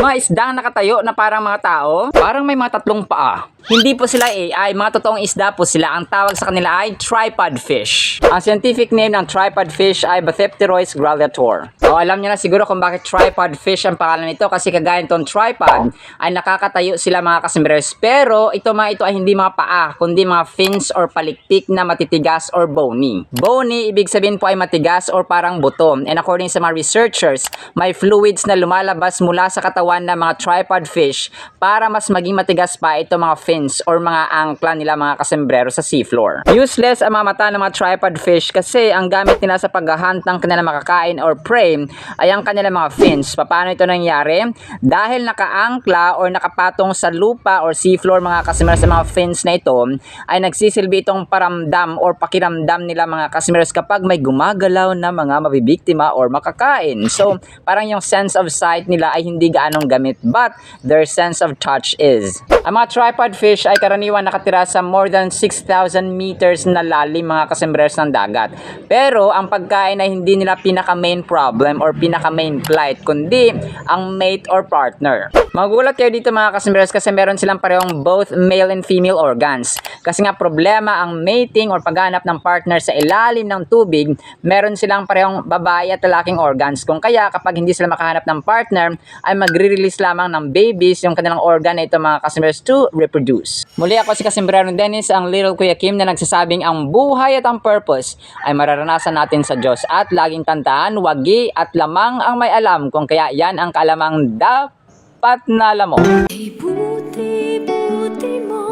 Mga isdang nakatayo na parang mga tao, parang may mga tatlong paa. Hindi po sila AI, mga totoong isda po sila. Ang tawag sa kanila ay tripod fish. Ang scientific name ng tripod fish ay Bathypterois grallator. O alam niyo na siguro kung bakit tripod fish ang pangalan nito, kasi kagaya nitong tripod ay nakakatayo sila mga kasimberes. Pero ito ay hindi mga paa, kundi mga fins or palikpik na matitigas or bony. Bony, ibig sabihin po ay matigas or parang buto. And according sa mga researchers, may fluids na lumalabas mula sa katawan ng mga tripod fish para mas maging matigas pa ito mga fins or mga angkla nila mga kasembrero sa seafloor. Useless ang mga mata ng mga tripod fish kasi ang gamit nila sa paghahunt ng kanilang makakain or prey ay ang kanilang mga fins. Paano ito nangyari? Dahil nakaangkla or nakapatong sa lupa or seafloor mga kasembrero sa mga fins na ito, ay nagsisilbi itong paramdam or pakiramdam nila mga kasembrero kapag may gumagalaw na mga mabibiktima or makakain. So, parang yung sense of sight nila ay hindi gaanong gamit, but their sense of touch is. Ang mga tripod fish ay karaniwan nakatira sa more than 6,000 meters na lalim mga kasembreros ng dagat. Pero ang pagkain ay hindi nila pinaka main problem or pinaka main plight, kundi ang mate or partner. Magulat kayo dito mga kasembreros kasi meron silang parehong both male and female organs. Kasi nga problema ang mating or paghanap ng partner sa ilalim ng tubig, meron silang parehong babae at lalaking organs. Kung kaya kapag hindi sila makahanap ng partner, ay magre-release lamang ng babies yung kanilang organ na ito mga kasembreros to reproduce. Muli ako si Kasembrero Dennis, ang Little Kuya Kim na nagsasabing ang buhay at ang purpose ay mararanasan natin sa Diyos. At laging tandaan, wagi at lamang ang may alam, kung kaya yan ang kalamang dapat na alam mo. Buti-buti mo